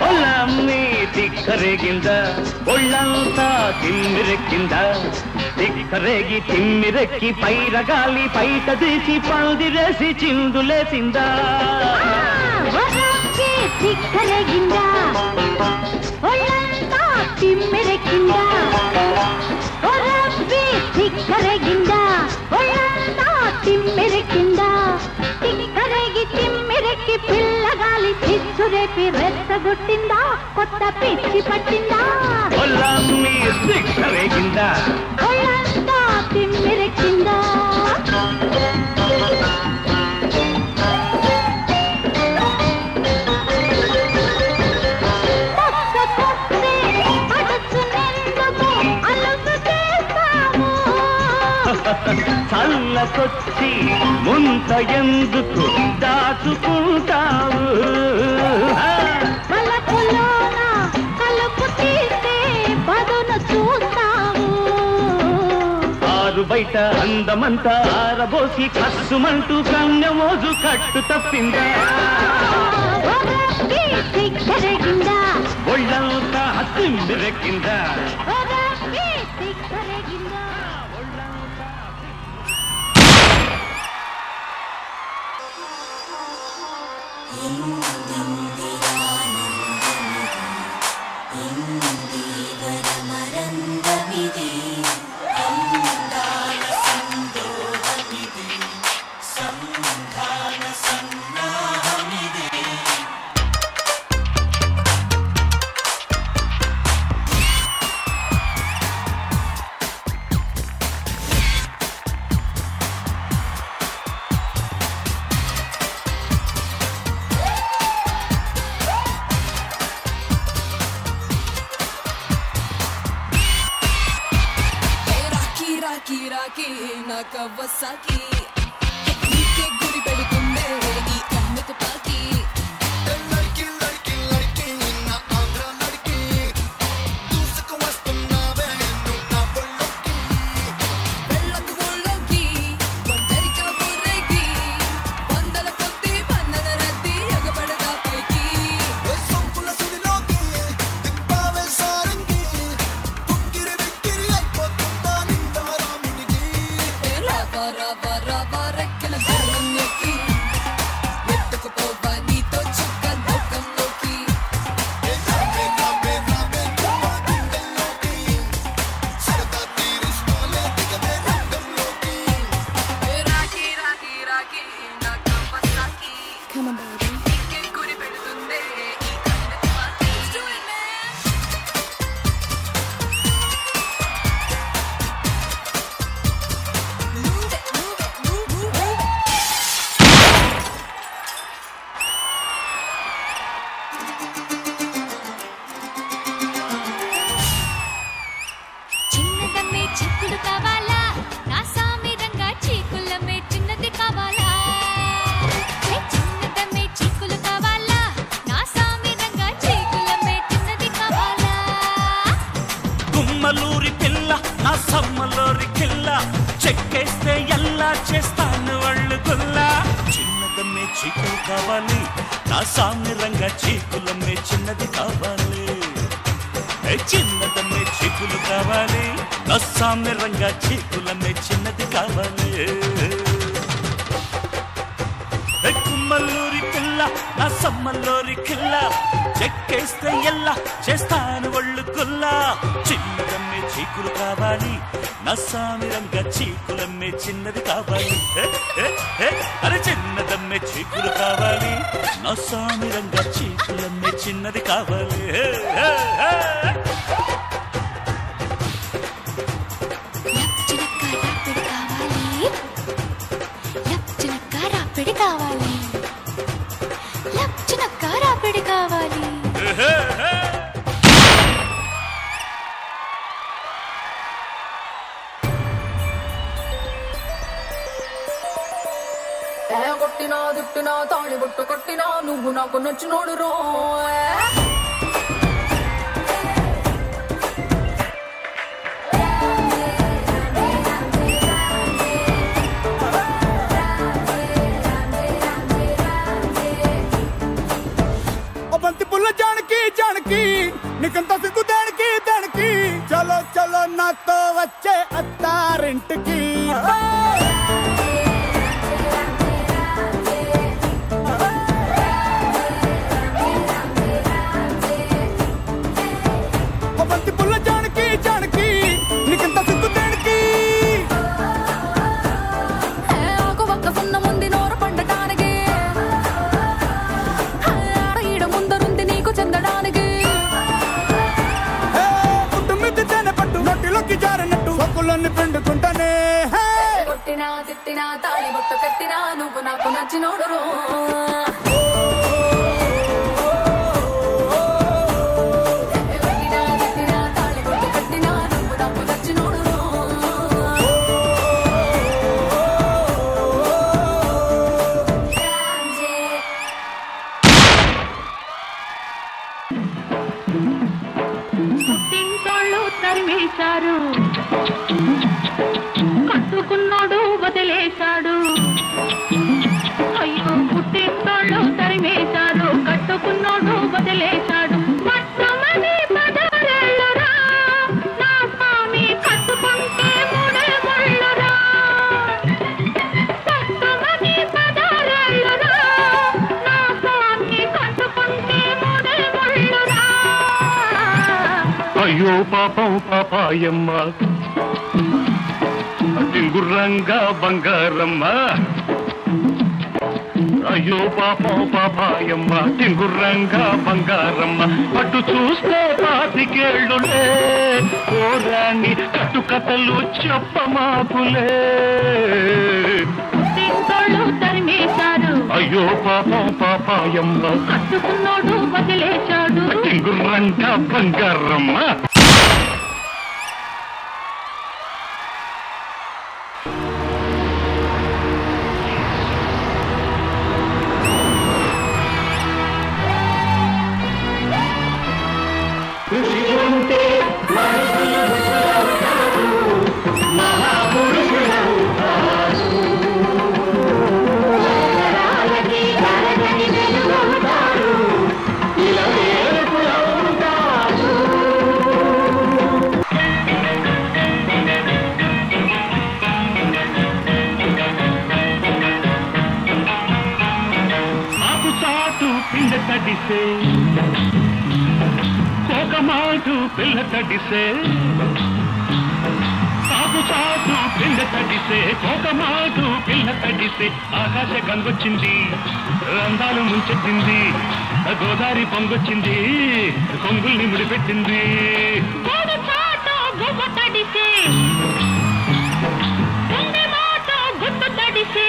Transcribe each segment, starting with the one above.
ಒಲ್ಲಮ್ಮಿ ತಿಕ್ಕರೆಗಿಂದ ಒಳ್ಳಂತ ತಿಮ್ಮಿರೆಕ್ಕಿಂದ తిక్కరేగి తిమ్మిరెక్కి పైరగాలి పైట తీసి పందిరేసి చిందులేసిందా తిక్కరేగిందా ఒళ్ళంతా తిమ్మిరెక్కిందా తిక్కరేగిందా ఒళ్ళంతా తిమ్మిరెక్కిందా తిక్కరేగి తిమ్మిరెక్కి పిల్లగాలి చిచ్చురేపి రెచ్చగొట్టిందా కొత్త పిచ్చి పట్టిందా ఒళ్ళమ్మి తిక్కరేగిందా ఒళ్ళంతా తిమ్మిరెక్కిందా చల్లకొచ్చి ముంత ఎందుకు దాచుకుంటావు కలుపులోన కలుపు తీస్తే బదును చూస్తావు ఆరు బయట అందమంతా ఆరబోసి కస్సుమంటూ కన్నమోజు కట్టు తప్పిందా తిక్కరేగిందా ఒళ్ళంతా తిమ్మిరెక్కిందా తిక్కరేగిందా Kawasaki, నీకే గురి పెడుతుందే నీ కన్ను తుపాకి లడ్కి లడ్కి లడ్కి నా ఆంధ్ర లడ్కి దూసుకు వస్తున్నావే నువ్వు నా బొళ్ళకి వెళ్ళకు బొళ్ళకి ఒంటరిగా ఊరేగి వందల కొద్ది బంధన రద్ది ఎగబడదా పైకి సొంపుల సుడిలోకి తిప్పావే సారంగి కుక్కిరి బిక్కిరి అయిపోతుందా నిందారా మిడిగి రాబా రాబా రాబా రెక్కల గుర్రం ఎక్కి ఎత్తుకుపోవా నీతో చుక్క లోకంలోకి రాబే రాబే రాబే తుమ్మా గుండెల్లోకి సరదా తీరుస్తోలే దిగవే రంగంలోకి రాకి రాకి రాకి నా కవసాకి Come on baby నీకే గురి పెడుతుందే ఈ కన్ను తుపాకి Let's do it man Move it, move it, move, move, move it. చిన్నదమ్మే చిక్కుడు కావాలా నా సామి రంగా చీకులమ్మే చిన్నది కావాలా చిన్నదమ్మే చీకులు కావాలా నా సామి రంగా చీకులమ్మే చిన్నది కావాలా గుమ్మలూరి పిల్ల నా సమ్మలోరి కిల్ల చెక్కేస్తే ఎలా చేస్తాను వాళ్ళు గుల్లా చిన్నదమ్మే చీకులు కావాలి నా సామిరంగా చీకులమ్మే చిన్నది కావాలి చిన్నదమ్మే చీకులు కావాలి నా సామిరంగా చీకులమ్మే చిన్నది కావాలి గుమ్మలూరి పిల్ల నా సమ్మలోరి కిల్ల చెక్కేస్తే ఎలా చేస్తాను ఒళ్ళు గుల్లా చిన్నదమ్మే చీకులు కావాలి నా సామిరంగా చీకులమ్మే చిన్నది కావాలి అరే చిన్నదమ్మే చీకులు కావాలి నా సామిరంగా చీకులమ్మే చిన్నది కావాలి లప్చినక్క రాపిడి కావాలి లప్చినక్క రాపిడి కావాలి కొట్టినా దుట్టినా తాళి బొట్టు కొట్టినా నువ్వు నాకు నచ్చినోడు రో నాతో వచ్చే అత్తారింటికి బంతి పుల్ల జానకి జానకి నీకింత సిగ్గు దేనికి ఆకు ఒక్క సున్న ముందు నోరు పండటానికి ఈడ ముందరుంది నీకు చెందడానికి పుట్టుమిద్ది తేనె పట్టు నోటిలోకి జారినట్టు సొక్కులన్నీ పిండుకుంటానే కొట్టినా తిట్టినా తాళి బొట్టు కట్టినా నువ్వు నాకు నచ్చినోడు పుట్టింటోళ్ళు తరిమేశారు కట్టుకున్నాడు వదిలేశాడు అయ్యో పుట్టింటోళ్ళు తరిమేశారు కట్టుకున్నాడు వదిలేశాడు మొత్తమని పదరేళ్ళురా నా స్వామి కట్టుకుంటే మూడే ముళ్ళురా మొత్తమని పదరేళ్ళురా నా స్వామి కట్టుకుంటే మూడే ముళ్ళురా అయ్యో పాపం పాపాయమ్మ టింగుర్రంగా బంగారమ్మ అయ్యో పాపం పాపాయమ్మ టింగుర్రంగా బంగారమ్మ పట్టు చూస్తే పాతికేళ్ళులే ఓరాణి కట్టు కథలు చెప్పమాకులే పుట్టింటోళ్ళు తరిమేశారు అయ్యో పాపం పాపాయమ్మ కట్టుకున్నాడు వదిలేశాడు టింగుర్రంగా బంగారమ్మ తడిసే కోకమాటు పిల్ల తడిసే సాగు చాటు పిల్ల తడిసే కోకమాటు పిల్ల తడిసే ఆకాశ గంగొచ్చింది రంధాలు ముంచెత్తింది గోదావరి పొంగొచ్చింది కొంగుల్ని ముడిపెట్టింది తడిసే గుట్టు తడిసే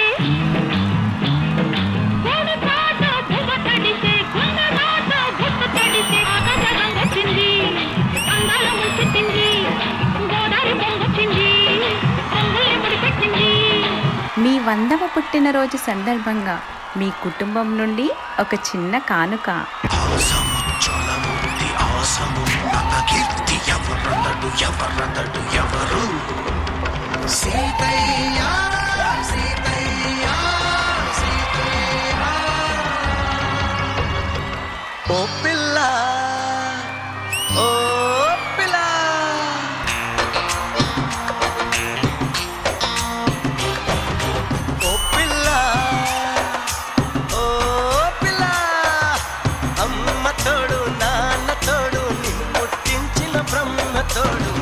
మీ 100వ పుట్టినరోజు సందర్భంగా మీ కుటుంబం నుండి ఒక చిన్న కానుక. ఓ పిల్ల ఓ పిల్ల ఓ పిల్ల ఓ పిల్ల అమ్మ తోడు నాన్న తోడు నిన్ను పుట్టించిన బ్రహ్మ తోడు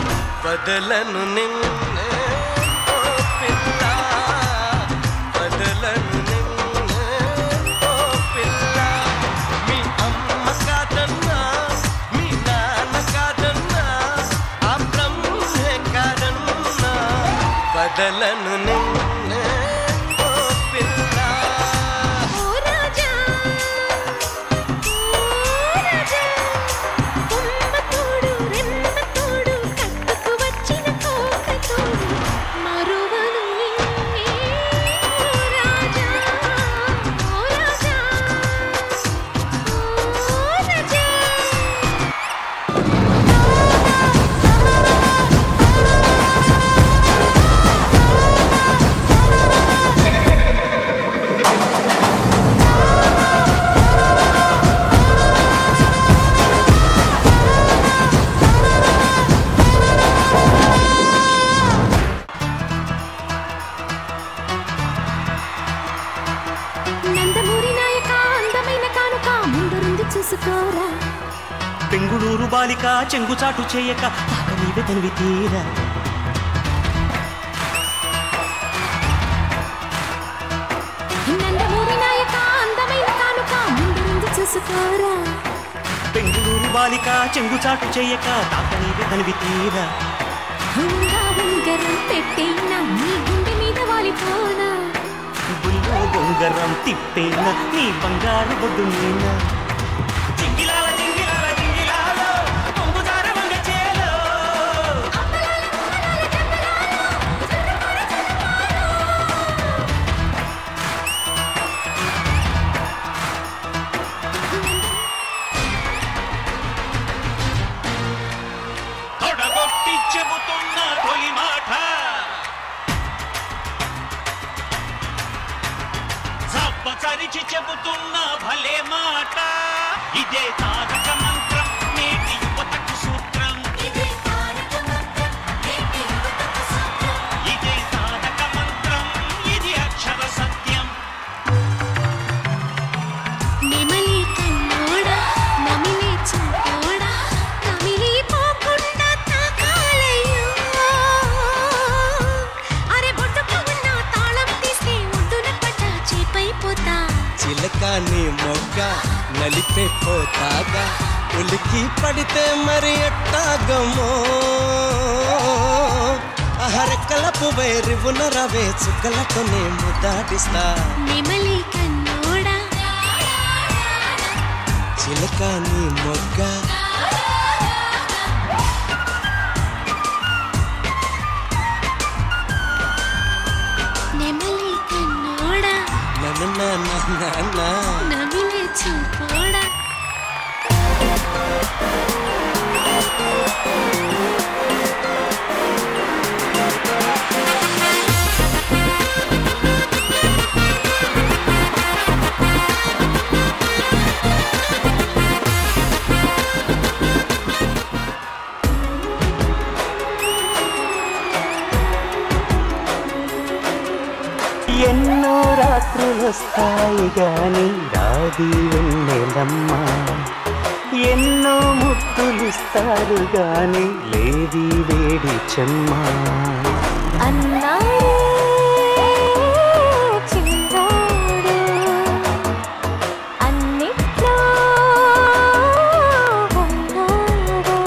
బదలను నిన్నే ఓ పిల్ల బదలను బదలను నిన్నే ఓ పిల్ల ఓ రాజా కుంభ తోడు రెమ్మ తోడు కట్టుకు వచ్చిన కోక తోడు మరువను నిన్నే ఓ రాజా ఓ రాజా ఓ రాజా బాలిక చెంగుచాటు చేయక తాక నీవే తనివి తీరా నందమూరి నాయక అందమైన కానుక ముందు ముందు చూసుకోరా బెంగుళూరు బాలిక చెంగుచాటు చేయక తాక నీవే తనివి తీరా ఉంగా ఉంగరం పెట్టేనా నీ గుండె మీద వాలిపోనా బుల్లో బొంగరం తిప్పేనా నీ బంగారు బొడ్డు నేనా జింగిలాల జింగిలాల జింగిలాల పొంగుదార వంగ చేలో తొడగొట్టి చెబుతున్న తొలి మాట చరిచి చెబుతున్న భలే మాట ఇదే తారక మంత్రం నేటి యువతకు సూత్రం ఇదే తారక మంత్రం ఇది అక్షర సత్యం నెమలి కన్నోడా నమిలే చూపోడా కమిలి పోకుండా తాకాలయ్యో అరే బొట్టుకు ఉన్న తాళం తీస్తే ఒడ్డున పడ్డ చేపైపోతా చిలక నీ మొగ్గ నలిపే పోతాగా ఉలికి పడితే మరి ఎట్టాగమో అహరెక్కలపు వైరివున రవే చుక్కలతోనే ముద్దాడిస్తా నెమలి కన్నోడా చిలక నీ మొగ్గ నెమలి కన్నోడా నమిలే చూపోడా ఎన్నో రాత్రులొస్తాయి గాని రాది వెన్నెలమ్మ ఎన్నో ముద్దులిస్తారు గాని లేది వేడి చెమ్మ అన్నాడే చిన్నోడు అన్నిట్లో ఉన్నాడు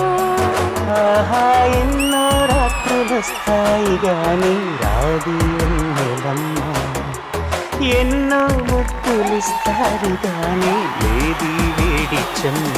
ఆహా ఎన్నో రాత్రులొస్తాయి గాని రాది వెన్నెలమ్మ ఎన్నో ముద్దులిస్తారు గాని లేది వేడి చెమ్మ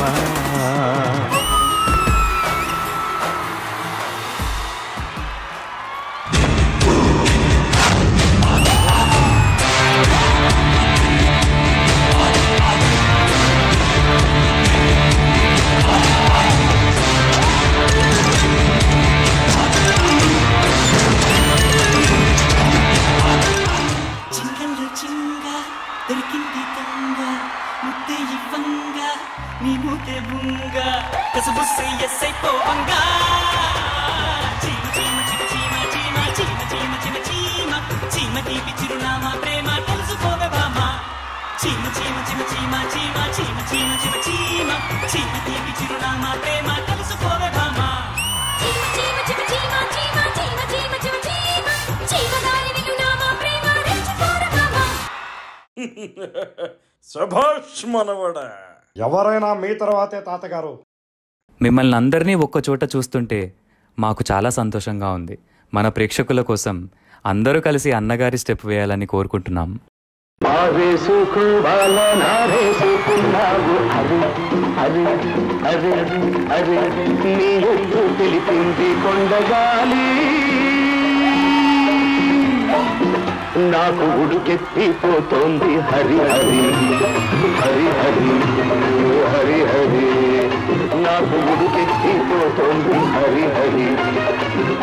దొరికింది దొంగ ముద్దే ఇవ్వంగ నీ మూతే బుంగ కసుబుస్సే ఎస్సై పోవంగా చీమ చీమ చీమ చీమ చీమ చీమ చీమ చీమ చీమ తీపి చిరునామా ప్రేమ తెలుసుకోవే భామ చీమ చీమ చీమ చీమ చీమ చీమ చీమ చీమ చీమ చీమ తీపి చిరునామా ప్రేమ తెలుసుకోవే భామ చీమ చీమ చీమ చీమ చీమ చీమ చీమ చీమ చీమ చీమ దారి విలునామా ప్రేమ రెచ్చిపోరా బాబా శభాష్ మనవడా. ఎవరైనా మీ తర్వాతే తాతగారు. మిమ్మల్ని అందరినీ ఒక్కచోట చూస్తుంటే మాకు చాలా సంతోషంగా ఉంది. మన ప్రేక్షకుల కోసం అందరూ కలిసి అన్నగారి స్టెప్ వేయాలని కోరుకుంటున్నాం. నాకు ఉడుకెత్తిపోతోంది హరి హరి హరి హరి హరి హరి నాకు ఉడుకెత్తిపోతోంది హరి హరి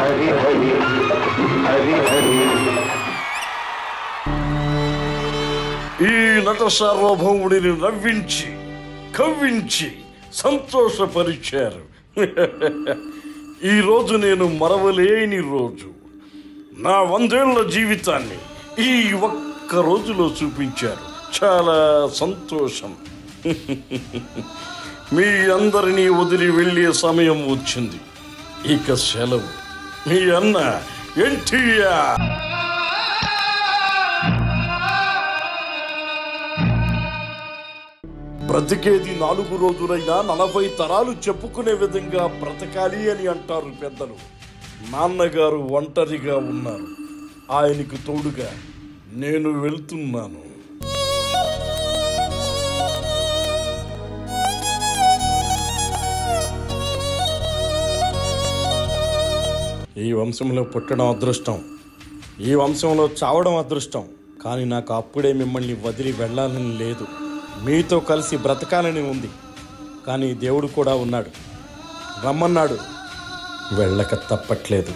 హరి హరి హరి హరి. ఈ నట సార్వభౌముడిని నవ్వించి కవ్వించి సంతోషపరిచారు. ఈరోజు నేను మరవలేని రోజు. నా 100 ఏళ్ల జీవితాన్ని ఈ ఒక్క రోజులో చూపించారు. చాలా సంతోషం. మీ అందరినీ వదిలి వెళ్ళే సమయం వచ్చింది. ఇక సెలవు. మీ అన్న ఎన్టీఆర్. బ్రతికేది 4 రోజులైనా 40 తరాలు చెప్పుకునే విధంగా బ్రతకాలి అని అంటారు పెద్దలు. నాన్నగారు ఒంటరిగా ఉన్నారు. ఆయనకు తోడుగా నేను వెళ్తున్నాను. ఈ వంశంలో పుట్టడం అదృష్టం, ఈ వంశంలో చావడం అదృష్టం. కానీ నాకు అప్పుడే మిమ్మల్ని వదిలి వెళ్ళాలని లేదు. మీతో కలిసి బ్రతకాలని ఉంది. కానీ దేవుడు కూడా ఉన్నాడు. రమ్మన్నాడు. వెళ్ళక తప్పట్లేదు.